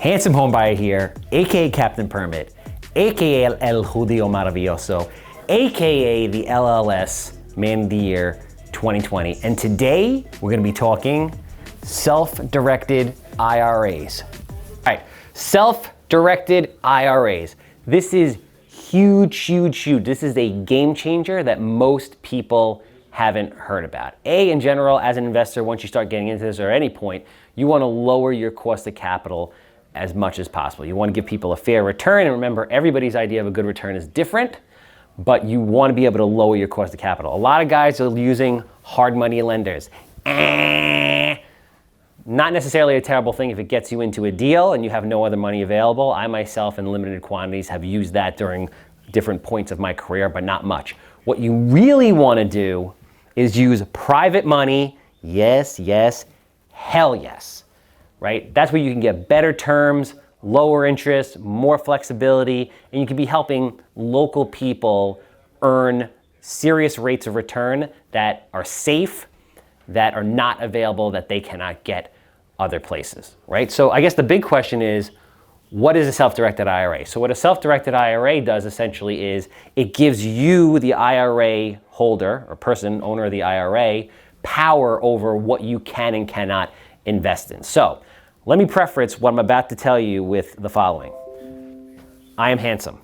Handsome Homebuyer here, AKA Captain Permit, AKA El Judío Maravilloso, AKA the LLS Man of the Year 2020. And today we're gonna be talking self-directed IRAs. All right, self-directed IRAs. This is huge. This is a game changer that most people haven't heard about. In general, as an investor, once you start getting into this or at any point, you wanna lower your cost of capital as much as possible. You wanna give people a fair return, and remember, everybody's idea of a good return is different, but you wanna be able to lower your cost of capital. A lot of guys are using hard money lenders. Not necessarily a terrible thing if it gets you into a deal and you have no other money available. I myself, in limited quantities, have used that during different points of my career, but not much. What you really wanna do is use private money. Yes, hell yes. Right? That's where you can get better terms, lower interest, more flexibility, and you can be helping local people earn serious rates of return that are safe, that are not available, that they cannot get other places, right? So I guess the big question is, what is a self-directed IRA? So what a self-directed IRA does essentially is it gives you, the IRA holder or person, owner of the IRA, power over what you can and cannot invest in. So let me preface what I'm about to tell you with the following. I am handsome.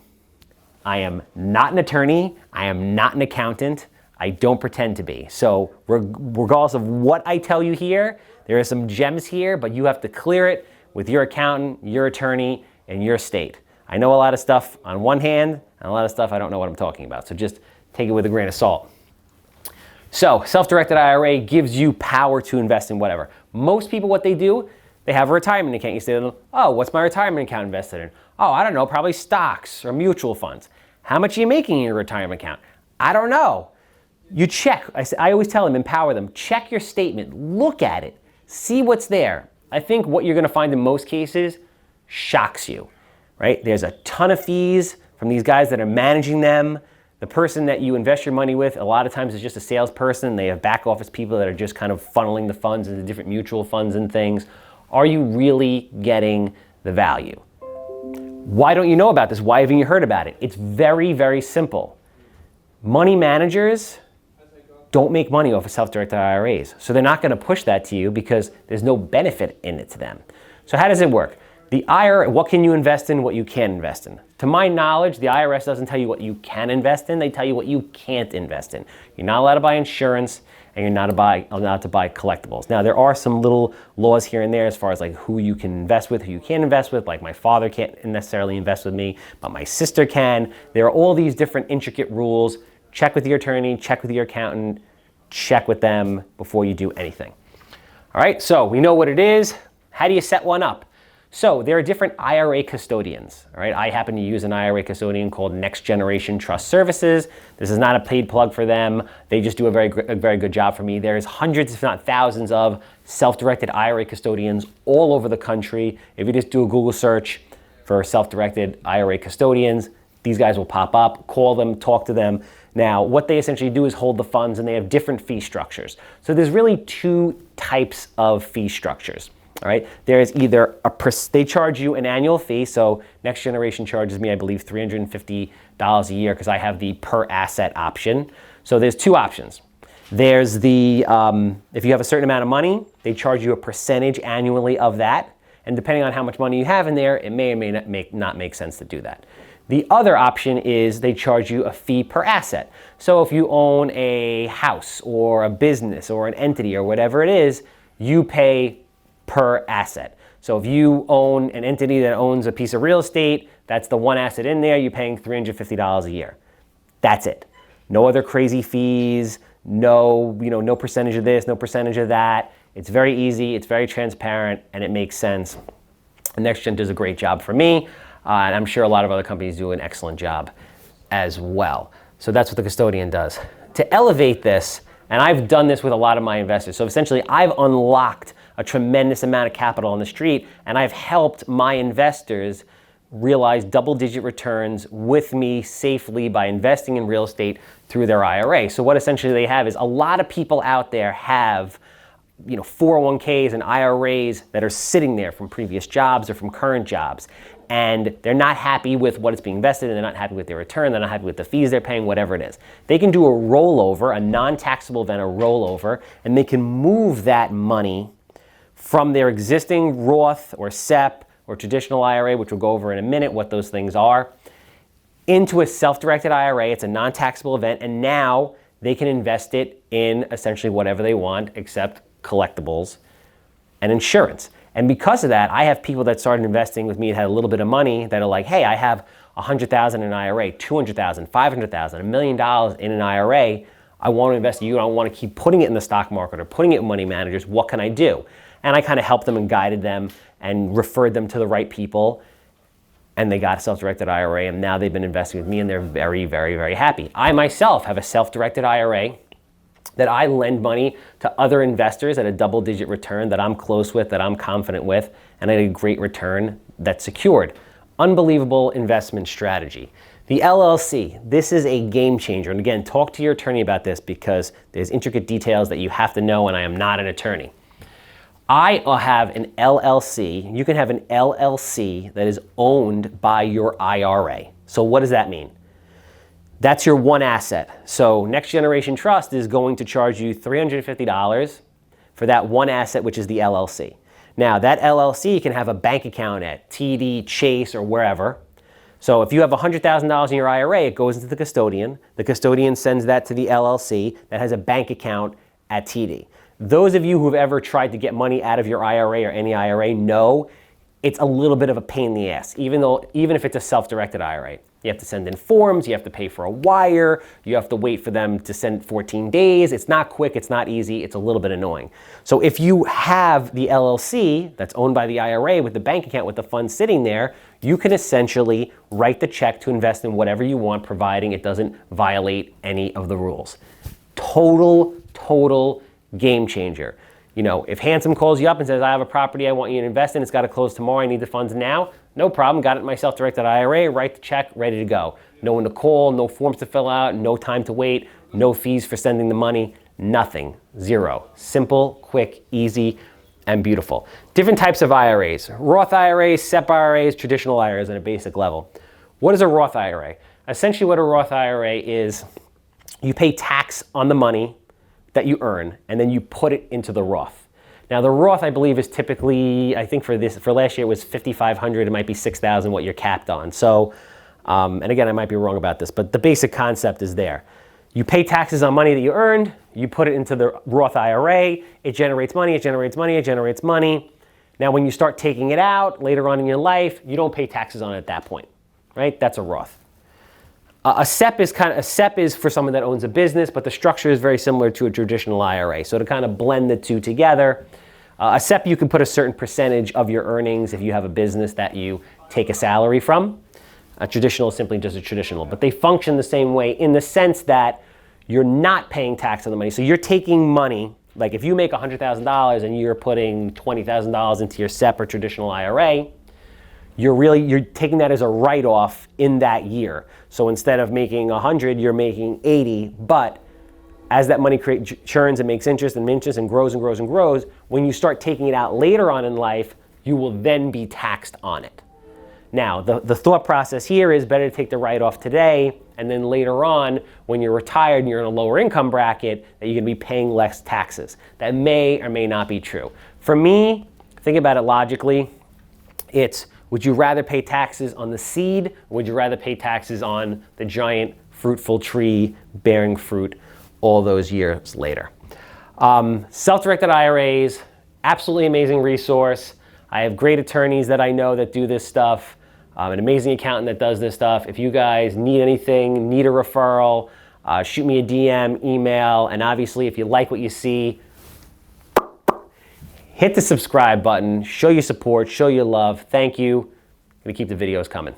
I am not an attorney. I am not an accountant. I don't pretend to be. So regardless of what I tell you here, there are some gems here, but you have to clear it with your accountant, your attorney, and your state. I know a lot of stuff on one hand, and a lot of stuff I don't know what I'm talking about. So just take it with a grain of salt. So self-directed IRA gives you power to invest in whatever. Most people, what they do, they have a retirement account. You say, oh, what's my retirement account invested in? Oh, I don't know, probably stocks or mutual funds. How much are you making in your retirement account? I don't know. You check. I always tell them, empower them. Check your statement. Look at it. See what's there. I think what you're going to find in most cases shocks you, right? There's a ton of fees from these guys that are managing them. The person that you invest your money with, a lot of times is just a salesperson. They have back office people that are just kind of funneling the funds into different mutual funds and things. Are you really getting the value? Why don't you know about this? Why haven't you heard about it? It's very simple. Money managers don't make money off of self-directed IRAs. So they're not going to push that to you because there's no benefit in it to them. So how does it work? The IRA, what can you invest in, what you can't invest in? To my knowledge, the IRS doesn't tell you what you can invest in, they tell you what you can't invest in. You're not allowed to buy insurance, and you're not allowed to buy collectibles. Now, there are some little laws here and there as far as like who you can invest with, who you can't invest with. Like my father can't necessarily invest with me, but my sister can. There are all these different intricate rules. Check with your attorney, check with your accountant, check with them before you do anything. All right, so we know what it is. How do you set one up? So there are different IRA custodians, all right? I happen to use an IRA custodian called Next Generation Trust Services. This is not a paid plug for them. They just do a very good job for me. There's hundreds, if not thousands, of self-directed IRA custodians all over the country. If you just do a Google search for self-directed IRA custodians, these guys will pop up. Call them, talk to them. Now, what they essentially do is hold the funds, and they have different fee structures. So there's really two types of fee structures. All right, there's either they charge you an annual fee. So Next Generation charges me, I believe, $350 a year because I have the per asset option. So there's two options. There's the, if you have a certain amount of money, they charge you a percentage annually of that. And depending on how much money you have in there, it may or may not make sense to do that. The other option is they charge you a fee per asset. So if you own a house or a business or an entity or whatever it is, you pay per asset. So if you own an entity that owns a piece of real estate, that's the one asset in there, you're paying $350 a year. That's it. No other crazy fees, no percentage of this, no percentage of that. It's very easy, it's very transparent, and it makes sense. NextGen does a great job for me, and I'm sure a lot of other companies do an excellent job as well. So that's what the custodian does. To elevate this, and I've done this with a lot of my investors, so essentially I've unlocked a tremendous amount of capital on the street, and I've helped my investors realize double-digit returns with me safely by investing in real estate through their IRA. So what essentially they have is a lot of people out there have 401ks and IRAs that are sitting there from previous jobs or from current jobs, and they're not happy with what is being invested, and they're not happy with their return, they're not happy with the fees they're paying, whatever it is. They can do a rollover, a non-taxable event, a rollover, and they can move that money from their existing Roth or SEP or traditional IRA, which we'll go over in a minute what those things are, into a self-directed IRA. It's a non-taxable event, and now they can invest it in essentially whatever they want except collectibles and insurance. And because of that, I have people that started investing with me and had a little bit of money that are like, hey, I have $100,000 in an IRA, $200,000, $500,000, $1 million in an IRA. I want to invest in you. I want to keep putting it in the stock market or putting it in money managers. What can I do? And I kind of helped them and guided them and referred them to the right people. And they got a self-directed IRA, and now they've been investing with me, and they're very, very, very happy. I myself have a self-directed IRA that I lend money to other investors at a double-digit return that I'm close with, that I'm confident with, and at a great return that's secured. Unbelievable investment strategy. The LLC, this is a game changer. And again, talk to your attorney about this because there's intricate details that you have to know, and I am not an attorney. I have an LLC. You can have an LLC that is owned by your IRA. So what does that mean? That's your one asset. So Next Generation Trust is going to charge you $350 for that one asset, which is the LLC. Now, that LLC can have a bank account at TD, Chase, or wherever. So if you have $100,000 in your IRA, it goes into the custodian. The custodian sends that to the LLC that has a bank account at TD. Those of you who've ever tried to get money out of your IRA or any IRA know it's a little bit of a pain in the ass, even if it's a self-directed IRA. You have to send in forms, you have to pay for a wire, you have to wait for them to send 14 days. It's not quick, it's not easy, it's a little bit annoying. So if you have the LLC that's owned by the IRA with the bank account with the funds sitting there, you can essentially write the check to invest in whatever you want, providing it doesn't violate any of the rules. Total game changer. If Handsome calls you up and says, I have a property I want you to invest in, it's got to close tomorrow, I need the funds now, no problem, got it in my self-directed IRA, write the check, ready to go. No one to call, no forms to fill out, no time to wait, no fees for sending the money, nothing, zero. Simple, quick, easy, and beautiful. Different types of IRAs, Roth IRAs, SEP IRAs, traditional IRAs at a basic level. What is a Roth IRA? Essentially what a Roth IRA is, you pay tax on the money that you earn, and then you put it into the Roth. Now the Roth, I believe, is typically, I think for last year it was $5,500, it might be $6,000 what you're capped on. So, and again, I might be wrong about this, but the basic concept is there. You pay taxes on money that you earned, you put it into the Roth IRA, it generates money, it generates money, it generates money. Now when you start taking it out later on in your life, you don't pay taxes on it at that point, right? That's a Roth. A SEP is for someone that owns a business, but the structure is very similar to a traditional IRA. So to kind of blend the two together, a SEP, you can put a certain percentage of your earnings if you have a business that you take a salary from. A traditional is simply just a traditional, but they function the same way in the sense that you're not paying tax on the money. So you're taking money, like if you make $100,000 and you're putting $20,000 into your SEP or traditional IRA, you're taking that as a write-off in that year. So instead of making 100, you're making 80, but as that money churns and makes interest and grows and grows and grows, when you start taking it out later on in life, you will then be taxed on it. Now, the thought process here is better to take the write-off today, and then later on, when you're retired and you're in a lower income bracket, that you're gonna be paying less taxes. That may or may not be true. For me, think about it logically, it's, would you rather pay taxes on the seed, or would you rather pay taxes on the giant fruitful tree bearing fruit all those years later? Self-directed IRAs, absolutely amazing resource. I have great attorneys that I know that do this stuff, an amazing accountant that does this stuff. If you guys need anything, need a referral, shoot me a DM, email, and obviously if you like what you see, hit the subscribe button, show your support, show your love. Thank you. I'm gonna keep the videos coming.